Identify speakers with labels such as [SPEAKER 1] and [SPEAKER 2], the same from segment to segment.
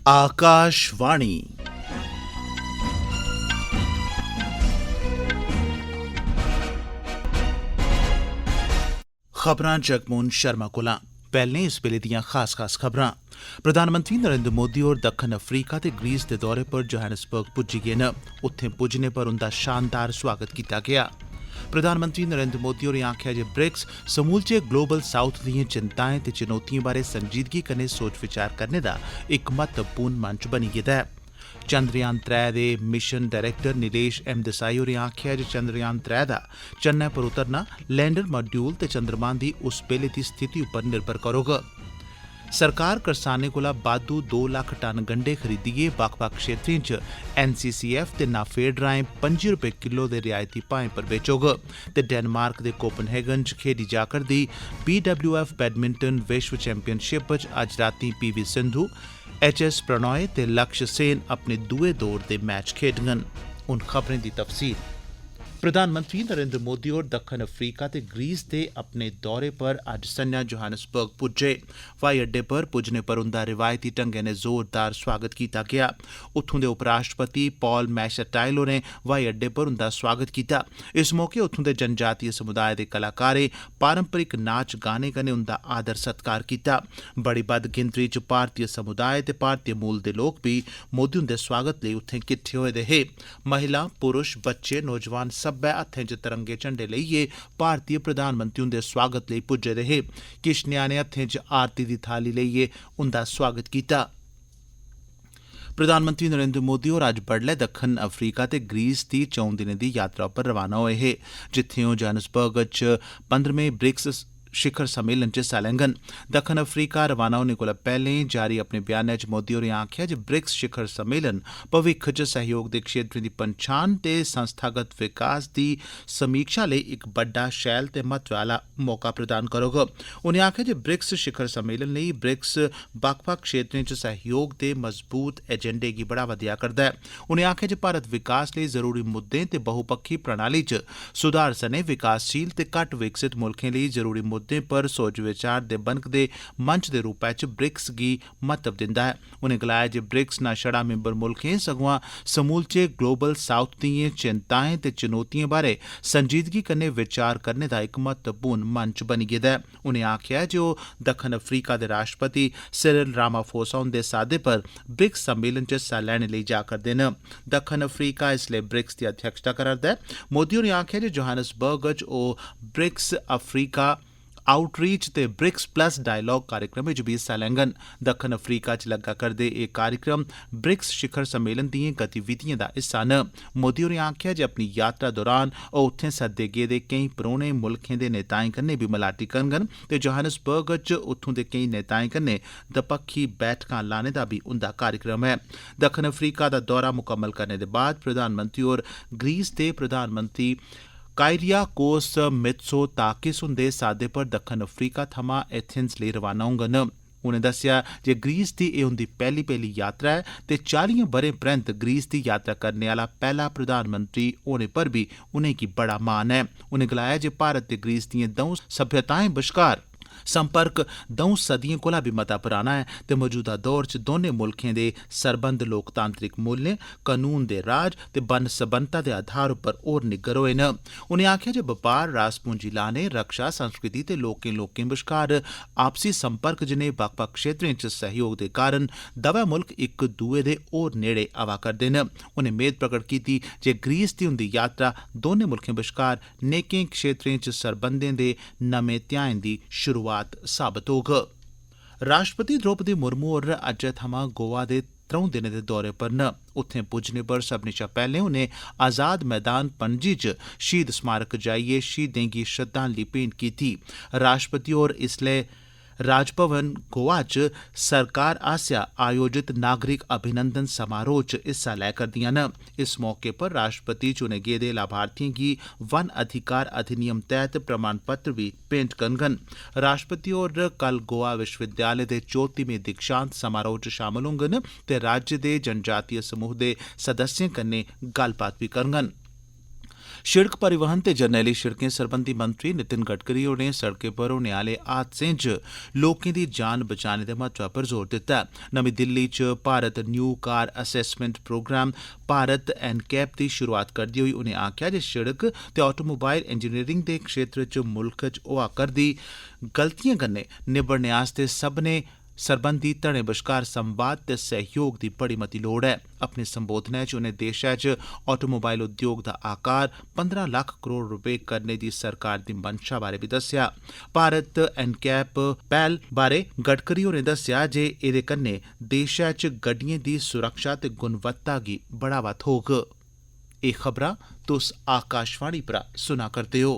[SPEAKER 1] आकाशवाणी खबरां जगमोहन शर्मा कोला। पैह्लें इस बेल्ले दियां खास खबरां। प्रधानमंत्री नरेंद्र मोदी होर दक्खन अफ्रीका ते ग्रीस दे दौरे पर जोहान्सबर्ग पुज्जी गे न। उत्थें पुज्जने पर उंदा शानदार स्वागत कीता गेआ। प्रधानमंत्री नरेंद्र मोदी होरें आखेआ जे ब्रिक्स समूलचे ग्लोबल साउथ दिएं चिंताएं ते चुनौतिएं बारै संजीदगी कन्नै सोच विचार करने दा इक महत्वपूर्ण मंच बनी गेदा ऐ। चंद्रयान-3 दे mission director Nilesh M Desai होरें आखेआ जे चंद्रयान-3 दा चन्नै पर उतरना लैंडर मॉड्यूल ते चंद्रमा दी उस बेल्ले दी स्थिति उप्पर निर्भर करोग। सरकार करसानें कोला बाद्धू 2 लक्ख टन गंढे खरीदियै बक्ख-बक्ख क्षेत्रें च NCCF ते नाफेड राएं ₹25 किलो दे रियायती भाएं पर बेचोग। ते डेनमार्क दे कोपनहेगन च खेडी जा करदी BWF बैडमिंटन विश्व चैंपियनशिप च अज्ज रातीं PV सिंधु, HS प्रणॉय ते लक्ष्य सेन अपने दुए दौर दे मैच खेडङन। हुन खबरें दी तफसील। प्रधानमंत्री नरेंद्र मोदी होर दक्खन अफ्रीका ते ग्रीस दे अपने दौरे पर अज्ज संञा जोहान्सबर्ग पुज्जे। हवाई अड्डे पर पुज्जने पर उंदा रिवायती ढंगै नै जोरदार स्वागत कीता गेआ। उत्थूं दे उपराष्ट्रपति पॉल मैशेटाइल होरें हवाई अड्डे पर उंदा स्वागत कीता। इस मौके उत्थूं दे जनजातीय समुदाय दे कलाकारें पारंपरिक नाच गाने कन्नै उंदा आदर सत्कार कीता। बड़ी बद्ध गिनतरी च भारतीय समुदाय ते भारतीय मूल दे लोक बी मोदी हुंदे स्वागत लेई उत्थें किट्ठे होए दे हे। महिलां, पुरुष, बच्चे, नौजवान सब्बै हत्थें च तरंगे झंडे लेइयै भारतीय प्रधानमंत्री हुंदे स्वागत लेई पुज्जे दे हे। किश ञ्याणे हत्थें च आरती दी थाली लेइयै उंदा स्वागत कीता। प्रधानमंत्री नरेंद्र मोदी होर अज्ज बडलै दक्खन अफ्रीका ते ग्रीस दी 4 दिनें दी यात्रा पर रवाना होए हे, जित्थें ओह् जोहान्सबर्ग च 15वें ब्रिक्स शिखर सम्मेलन च हिस्सा लैङन। दक्खन अफ्रीका रवाना होने कोला पैह्लें जारी अपने बयानै च मोदी होरें आखेआ जे ब्रिक्स शिखर सम्मेलन भविक्ख च सहयोग दे क्षेत्रें दी पंछान ते संस्थागत विकास दी समीक्षा लेई इक बड्डा, शैल ते महत्व आह्ला मौका प्रदान करोग। उनें आखेआ जे ब्रिक्स शिखर सम्मेलन लेई ब्रिक्स बक्ख-बक्ख क्षेत्रें च सहयोग दे मजबूत एजेंडे गी बढ़ावा देआ करदा ऐ। उनें आखेआ जे भारत विकास लेई जरूरी मुद्दें ते बहुपक्खी प्रणाली च सुधार सने विकासशील ते घट्ट विकसित मुल्खें लेई जरूरी मुद्दें पर सोच विचार दे बनकदे मंच दे रूपै च ब्रिक्स गी महत्व दिंदा ऐ। उनें गलाया जे ब्रिक्स न छड़ा मिंबर मुल्खें सगुआं समूलचे ग्लोबल साउथ दिएं चिंताएं ते चुनौतिएं बारै संजीदगी कन्नै विचार करने दा इक महत्वपूर्ण मंच बनी गेदा ऐ। उनें आखेआ जे ओह् दक्खन अफ्रीका दे राष्ट्रपति सिरिल रामाफोसा हुंदे सादे पर ब्रिक्स सम्मेलन च हिस्सा लैने लेई जा करदे न। दक्खन अफ्रीका इसलै ब्रिक्स दी अध्यक्षता करा'रदा ऐ। मोदी होरें आखेआ जे जोहान्सबर्ग च ओह् ब्रिक्स अफ्रीका आउटरीच ते ब्रिक्स प्लस डायलॉग कार्यक्रमें च बी हिस्सा लैङन। दक्खन अफ्रीका च लग्गा करदे एह् कार्यक्रम ब्रिक्स शिखर सम्मेलन दिएं गतिविधिएं दा हिस्सा न। मोदी होरें आखेआ जे अपनी यात्रा दौरान ओह् उत्थें सद्दे गेदे केईं परौह्ने मुल्खें दे नेताएं कन्नै बी मलाटी करङन ते जोहान्सबर्ग च उत्थूं दे केईं नेताएं कन्नै दपक्खी बैठकां लाने दा बी उंदा कार्यक्रम ऐ। दक्खन अफ्रीका दा दौरा मुकम्मल करने दे बाद प्रधानमंत्री होर ग्रीस दे प्रधानमंत्री कायरियाकोस मित्सोताकिस हुंदे सादे पर दक्खन अफ्रीका थमां एथेंस लेई रवाना होङन। उनें दस्सेआ जे ग्रीस दी एह् उंदी पैह्ली यात्रा ऐ ते 40 ब'रें परैंत ग्रीस दी यात्रा करने आह्ला पैह्ला प्रधानमंत्री होने पर बी उनेंगी बड़ा मान ऐ। उनें गलाया जे भारत ते ग्रीस दिएं द'ऊं सभ्यताएं बश्कार संपर्क 2 सदियें कोला बी मता पराना ऐ ते मौजूदा दौर च दौनें मुल्खें दे सरबंध लोकतांत्रिक मूल्यें, कानून दे राज ते बन्न-सबन्नता दे आधार उप्पर होर निग्गर होए न। उनें आखेआ जे बपार, रास पूंजी लाने, रक्षा, संस्कृति ते लोकें बश्कार आपसी संपर्क जनेह् बक्ख-बक्ख क्षेत्रें च सहयोग दे कारण दवै मुल्ख इक दुए दे होर नेड़े आवा करदे न। उनें मेद प्रगट कीती जे ग्रीस दी उंदी यात्रा दौनें मुल्खें बश्कार नेकें क्षेत्रें च सरबंधें दे नमें ध्याएं दी शुरुआत साबत होग। राष्ट्रपति द्रौपदी मुर्मू होर अज्जै थमां गोवा दे 3 दिनें दे दौरे पर न। उत्थें पुज्जने पर सभनें शा पैह्लें उनें आज़ाद मैदान पणजी च शहीद स्मारक जाइयै शहीदें गी श्रद्धांजलि भेंट कीती। राष्ट्रपति होर इसलै राजभवन गोवा च सरकार आसेआ आयोजित नागरिक अभिनंदन समारोह च हिस्सा लै करदियां न। इस मौके पर राष्ट्रपति चुने गेदे लाभार्थियें गी वन अधिकार अधिनियम तैह्त प्रमाण पत्र बी भेंट करङन। राष्ट्रपति होर कल गोवा विश्वविद्यालय दे 34वें दीक्षांत समारोह च शामल होङन ते राज्य दे जनजातीय समूह दे सदस्यें कन्नै गल्लबात बी करङन। शिड़क परिवहन ते जरनैली शिड़कें सरबंधी मंत्री नितिन गडकरी होरें सड़कें पर होने आह्ले हादसें च लोकें दी जान बचाने दे महत्वै पर जोर दित्ता ऐ। नमीं दिल्ली च Bharat new car assessment program Bharat NCAP दी शुरुआत करदे होई उनें आखेआ जे शिड़क ते ऑटोमोबाइल इंजीनियरिंग दे क्षेत्र च मुल्ख च होआ करदी गलतिएं कन्नै निब्बड़ने आस्तै सब्भनें सरबंधी धड़ें बश्कार संवाद ते सहयोग दी बड़ी मती लोड़ ऐ। अपने संबोधनै च उनें देशै च ऑटोमोबाइल उद्योग दा आकार 15 लक्ख करोड़ रपे करने दी सरकार दी मंशा बारै बी दस्सेआ। भारत एनकैप पैह्ल बारै गडकरी होरें दस्सेआ जे एह्दे कन्नै देशै च गड्डिएं दी सुरक्षा ते गुणवत्ता गी बढ़ावा थ्होग। एह् खबरां तुस आकाशवाणी परा सुना करदे ओ।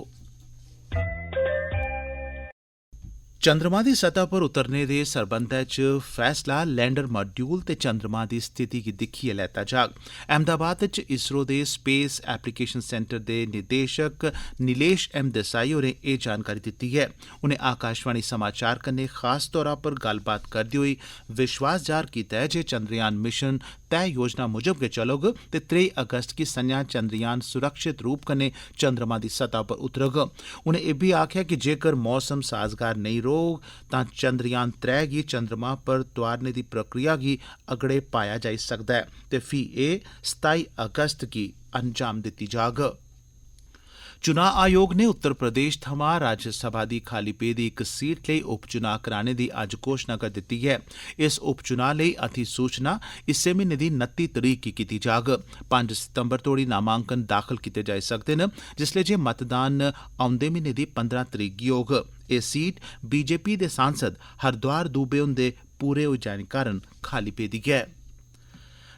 [SPEAKER 1] चंद्रमा दी सतह पर उतरने दे सरबंधै च फैसला लैंडर मॉड्यूल ते चंद्रमा दी स्थिति गी दिक्खियै लैता जाग। अहमदाबाद च ISRO there space application centre दे निदेशक नीलेश एम देसाई होरें एह् जानकारी दित्ती ऐ। उनें आकाशवाणी समाचार कन्नै खास तौरा पर गल्लबात करदे होई विश्वास जाह्र कीता ऐ जे चंद्रयान मिशन तय योजना मुजब गै चलोग ते 23 अगस्त गी संञा चंद्रयान सुरक्षित रूप कन्नै चंद्रमा दी सतह पर उतरग। उनें इब्बी आखेआ कि जेकर मौसम साजगार नेईं रौह्ग तां चंद्रयान 3 गी चंद्रमा पर तोआरने दी प्रक्रिया गी अगड़े पाया जाई सकदा ऐ ते फ्ही एह् 27 अगस्त गी अंजाम दित्ती जाग। चुनां आयोग ने उत्तर प्रदेश थमां राज्यसभा दी खाली पेदी इक सीट लेई उपचुनां कराने दी अज्ज घोषणा करी दित्ती ऐ। इस उपचुनां लेई अधिसूचना इस्सै म्हीने दी 29 तरीक गी कीती जाग। 5 सितंबर तोड़ी नामांकन दाखल कीते जाई सकदे न, जिसलै जे मतदान औंदे म्हीने दी 15 तरीक गी होग। एह् सीट बीजेपी दे सांसद हरद्वार दुबे हुंदे पूरे होई जाने कारण खाली पेदी ऐ।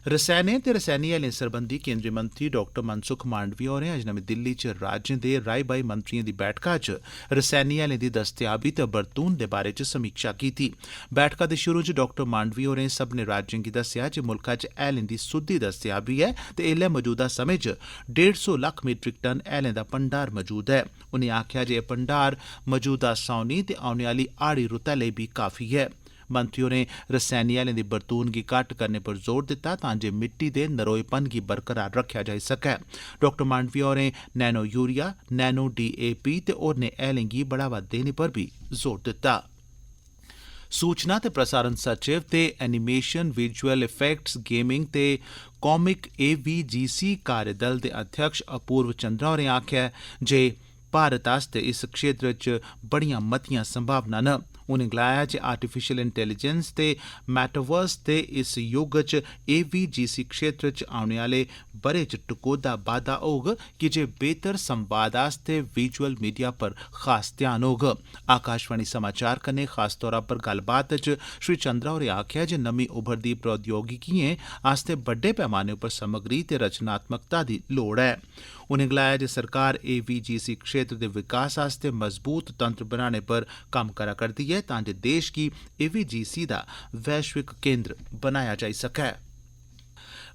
[SPEAKER 1] रसैनें ते रसैनी हैलें सरबंधी केंद्री मंत्री डॉ मनसुख मांडविया होरें अज्ज नमीं दिल्ली च राज्यें दे राई-बाई मंत्रिएं दी बैठका च रसैनी हैलें दी दस्तयाबी ते बरतून दे बारे च समीक्षा कीती। बैठका दे शुरू च डॉ मांडविया होरें सब्भनें राज्यें गी दस्सेआ जे मुल्खा च हैलें दी सुद्दी दस्तयाबी ऐ ते एल्लै मौजूदा समें च 150 लक्ख मीट्रिक टन हैलें दा भंडार मौजूद ऐ। उनें आखेआ जे एह् भंडार मौजूदा सौनी ते औने आह्ली हाड़ी रुतै लेई बी काफी ऐ। मंत्री होरें रसैनी हैलें दी बरतून गी घट्ट करने पर जोर दित्ता तां जे मिट्टी दे नरोएपन गी बरकरार रक्खेआ जाई सकै। डॉ मांडविया होरें नैनो यूरिया, नैनो DAP ते होरनें हैलें गी बढ़ावा देने पर बी जोर दित्ता। सूचना ते प्रसारण सचिव ते एनीमेशन, विजुअल इफेक्ट्स, गेमिंग ते कॉमिक AVGC कार्यदल दे अध्यक्ष अपूर्व चंद्रा होरें आखेआ जे भारत आस्तै इस क्षेत्र च बड़ियां मतियां संभावनां न। उनें गलाया जे आर्टिफिशियल इंटेलीजेंस ते मैटावर्स दे इस युग च AVGC क्षेत्र च औने आह्ले ब'रे च टकोह्दा बाद्दा होग की जे बेहतर संवाद आस्तै विजुअल मीडिया पर खास ध्यान होग। आकाशवाणी समाचार कन्नै खास तौरा पर गल्लबात च श्री चंद्रा होरें आखेआ जे नमीं उभरदी प्रौद्योगिकिएं आस्तै बड्डे पैमाने पर समग्री ते रचनात्मकता दी लोड़ ऐ। उनें गलाया जे सरकार AVGC क्षेत्र दे विकास आस्तै मजबूत तंत्र बनाने पर कम्म करा करदी ऐ तां जे देश गी AVGC दा वैश्विक केंद्र बनाया जाई सकै।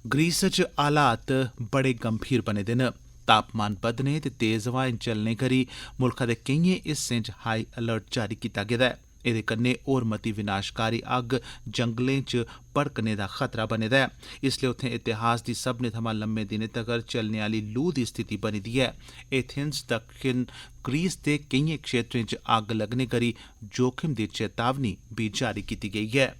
[SPEAKER 1] ग्रीस च हालात बड़े गंभीर बने दे न। तापमान बधने ते तेज हवाएं चलने करी मुल्खा दे केइयें हिस्सें च हाई अलर्ट जारी कीता गेदा ऐ। एह्दे कन्नै होर मती विनाशकारी अग्ग जंगलें च भड़कने दा खतरा बने दा ऐ। इसलै उत्थें इतिहास दी सभनें थमां लम्मे दिनें तगर चलने आह्ली लूह् दी स्थिति बनी दी ऐ। एथेंस दक्खन ग्रीस दे केइयें क्षेत्रें च अग्ग लग्गने करी जोखिम दी चेतावनी बी जारी कीती गेई ऐ।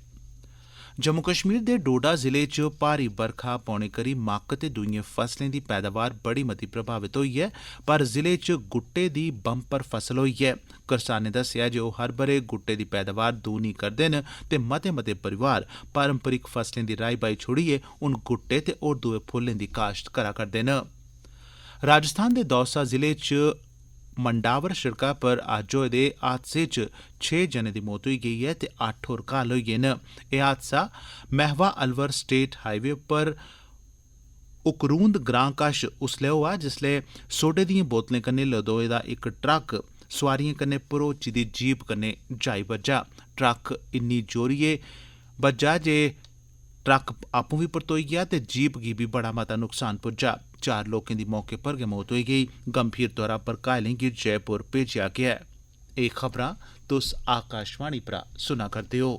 [SPEAKER 1] जम्मू कश्मीर दे डोडा जिले च भारी बरखा पौने करी मक्क ते दूइयें फसलें दी पैदावार बड़ी मती प्रभावित होई ऐ, पर जिले च गुट्टे दी बंपर फसल होई ऐ। करसानें दस्सेआ जे ओह् हर ब'रे गुट्टे दी पैदावार दूनी करदे न ते मते मते परिवार पारंपरिक फसलें दी राई-बाई छोड़ियै हून गुट्टे ते होर दुए फुल्लें दी काश्त करा करदे न। राजस्थान दे दौसा जिले च मंडावर शिड़का पर अज्ज होए दे हादसे च 6 जनें दी मौत होई गेई ऐ ते 8 होर घायल होई गे न। एह् हादसा महवा अलवर स्टेट हाईवे पर उकरूंद ग्रां कश उसलै होआ जिसलै सोडे दिएं बोतलें कन्नै लदोए दा इक ट्रक सोआरियें कन्नै भरोची दी जीप कन्नै जाई बज्झा। ट्रक इन्नी जोरियै बज्झा जे ट्रक आपूं बी परतोई गेआ ते जीप गी बी बड़ा मता नुकसान पुज्जा। 4 लोकें दी मौके पर गै मौत होई गेई। गंभीर तौरा पर घायलें गी जयपुर भेजेआ गेआ ऐ। एह् खबरां तुस आकाशवाणी परा सुना करदे ओ।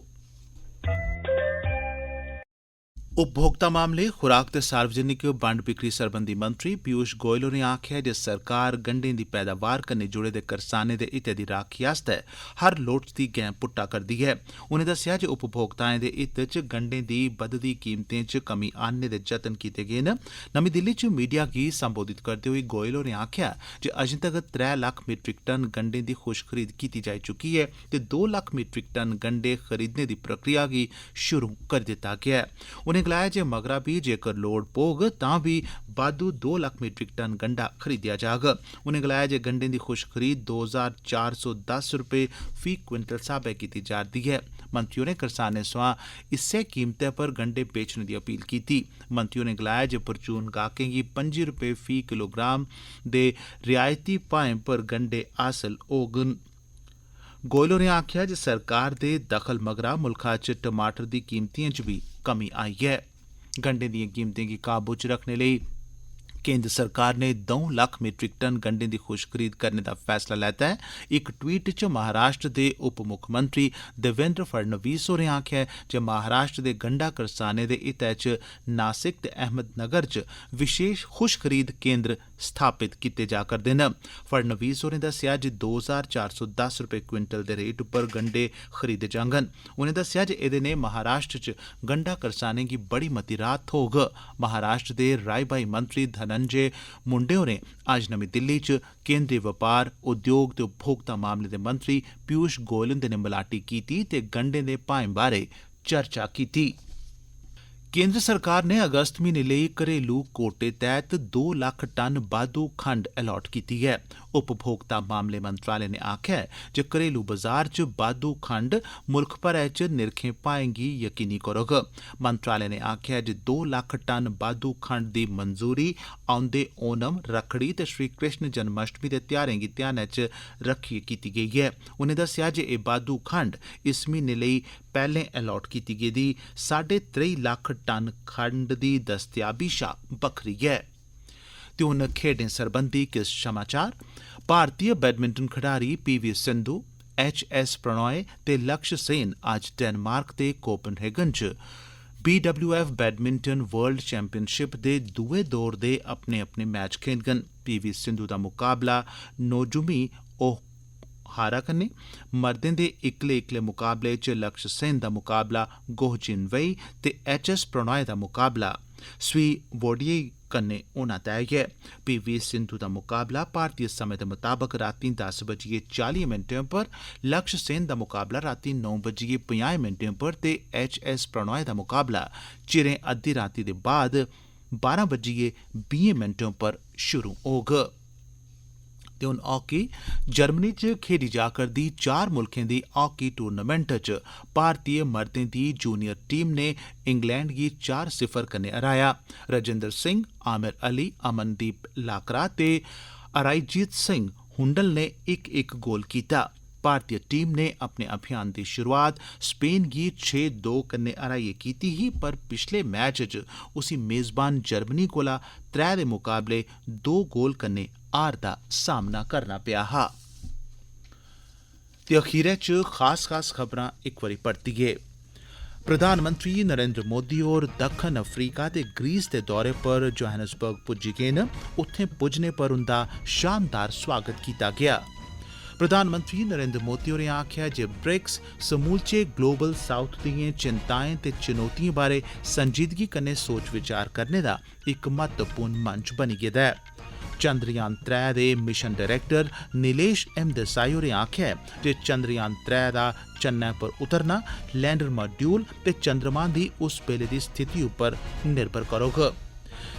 [SPEAKER 1] उपभोक्ता मामले, खुराक ते सार्वजनिक बंड बिक्री सरबंधी मंत्री पीयूष गोयल होरें आखेआ जे सरकार गंढें दी पैदावार कन्नै जुड़े दे करसानें दे हितै दी राखी आस्तै हर लोड़चदी गैं पुट्टा करदी ऐ। उनें दस्सेआ जे उपभोक्ताएं दे हित च गंढें दी बधदी कीमतें च कमी आनने दे जतन कीते गे न। नमीं दिल्ली च मीडिया गी संबोधित करदे होई गोयल होरें आखेआ जे अजें तगर 3 लक्ख मीट्रिक टन गंढें दी खुश खरीद कीती जाई चुकी ऐ ते 2 लक्ख मीट्रिक टन गंढे खरीदने दी प्रक्रिया गी शुरू करी दित्ता गेआ ऐ। उनें गलाया जे मगरा भी जेकर लोड़ पौग तां भी बाद्धू 2 लक्ख मीट्रिक टन गंढा खरीदिया जाग। उनें गलाया जे गंढें दी खुश खरीद 2410 रपेऽ फी क्विंटल स्हाबै कीती जा'रदी ऐ। मंत्री होरें करसानें सोयां इस्सै कीमतै पर गंढे बेचने दी अपील कीती। मंत्री होरें गलाया जे परचून गाहकें गी 25 रपेऽ फी किलोग्राम दे रियायती भाएं पर गंढे हासल होङन। गोयल होरें आखेआ जे सरकार दे दखल मगरा मुल्खा च टमाटर दी कीमतें च बी कमी आई ऐ। गंढें दिएं कीमतें गी काबू च रखने लेई केंद्र सरकार ने 2 लक्ख मीट्रिक टन गंढें दी खुश खरीद करने दा फैसला लैता है। इक ट्वीट च महाराष्ट्र दे उप मुक्खमंत्री देवेंद्र फडणवीस होरें आखेआ जे महाराष्ट्र दे गंढा करसानें दे हितै च नासिक ते अहमदनगर च विशेष खुश खरीद केंद्र स्थापित कीते जा करदे न। फडणवीस होरें दस्सेआ जे 2410 रपेऽ क्विंटल दे रेट उप्पर गंढे खरीदे जाङन। उनें दस्सेआ जे एह्दे नै महाराष्ट्र च गंढा करसानें गी बड़ी मती राहत थ्होग। महाराष्ट्र दे राई-बाई मंत्री धनंजय मुंडे होरें अज्ज नमीं दिल्ली च केंद्री बपार, उद्योग ते उपभोक्ता मामले दे मंत्री पीयूष गोयल हुंदे नै मलाटी कीती ते गंढें दे भाएं बारै चर्चा कीती। केंद्र सरकार ने अगस्त म्हीने लेई घरेलू कोटे तैह्त 2 लक्ख टन बाद्धू खंड अलाट कीती ऐ। उपभोक्ता मामले मंत्रालय ने आखेआ ऐ जे घरेलू बाजार च बाद्धू खंड मुल्ख भरै च निरखें भाएं गी यकीनी करोग। मंत्रालय ने आखेआ जे 2 लक्ख टन बाद्धू खंड दी मंजूरी औंदे ओणम, रक्खड़ी ते श्री कृष्ण जन्माष्टमी दे ध्यारें गी ध्यानै च रक्खियै कीती गेई ऐ। उनें दस्सेआ जे एह् बाद्धू खंड इस म्हीने लेई पैह्लें अलाट कीती गेदी 3.5 लक्ख टन खंड दी दस्तयाबी शा बक्खरी ऐ। ते हून खेड्डें सरबंधी किश समाचार। भारतीय बैडमिंटन खडारी पीवी सिंधु, एच.एस. प्रणॉय ते लक्ष्य सेन अज्ज डेनमार्क दे कोपनहेगन च BWF बैडमिंटन वर्ल्ड चैंपियनशिप दे दुए दौर दे अपने अपने मैच खेडङन। पीवी सिंधु दा मुकाबला नोजुमी ओहारा कन्नै, मर्दें दे इक्कले मुकाबले च लक्ष्य सेन दा मुकाबला गोह जिनवेई ते एच.एस. प्रणॉय दा मुकाबला स्वी वोडिये कन्नै होना तैऽ ऐ। पीवी सिंधु दा मुकाबला भारतीय समें दे मताबक रातीं 10:40 पर, लक्ष्य सेन दा मुकाबला रातीं 9:50 पर ते एच.एस. प्रणॉय दा मुकाबला चिरें अद्धी रातीं दे बाद 12:20 पर शुरू होग। ते हून हॉकी। जर्मनी च खेडी जा करदी 4 मुल्खें दी हॉकी टूर्नामेंट च भारतीय मर्दें दी जूनियर टीम ने इंग्लैंड गी 4-0 कन्नै हराया। राजेंद्र सिंह, आमिर अली, अमनदीप लाकरा ते अराईजीत सिंह हुंडल ने इक गोल कीता। भारतीय टीम ने अपने अभियान दी शुरुआत स्पेन गी 6-2 कन्नै हराइयै कीती ही, पर पिछले मैच च उसी मेज़बान जर्मनी कोला 3 दे मुकाबले 2 गोल कन्नै हार दा सामना करना पेआ हा। ते अखीरै च खास खबरां इक बारी परतियै। प्रधानमंत्री नरेंद्र मोदी होर दक्खन अफ्रीका ते ग्रीस दे दौरे पर जोहान्सबर्ग पुज्जी गे न। उत्थें पुज्जने पर उंदा शानदार स्वागत कीता गेआ। प्रधानमंत्री नरेंद्र मोदी होरें आखेआ जे ब्रिक्स समूलचे ग्लोबल साउथ दिएं चिंताएं ते चुनौतिएं बारै संजीदगी कन्नै सोच विचार करने दा इक महत्वपूर्ण मंच बनी गेदा ऐ। चंद्रयान 3 दे mission director Nilesh M Desai होरें आखेआ जे चंद्रयान 3 दा चन्नै पर उतरना लैंडर मॉड्यूल ते चंद्रमा दी उस बेल्ले दी स्थिति उप्पर निर्भर करोग।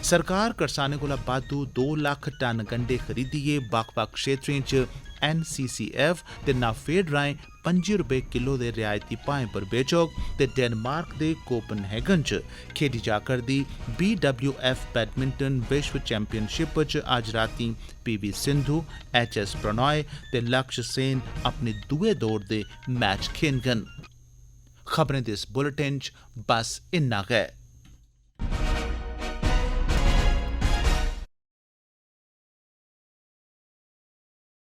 [SPEAKER 1] सरकार करसानें कोला बाद्धू 2 लक्ख टन गंढे खरीदियै बक्ख-बक्ख क्षेत्रें च NCCF ते नाफेड राएं 25 रपेऽ किलो दे रियायती भाएं पर बेचोग। ते डेनमार्क दे कोपनहेगन च खेडी जा करदी BWF बैडमिंटन विश्व चैंपियनशिप च अज्ज रातीं पीवी सिंधु, एच.एस. प्रणॉय ते लक्ष्य सेन अपने दुए दौर दे मैच खेडङन। खबरें दे इस बुलेटिन च बस इन्ना गै।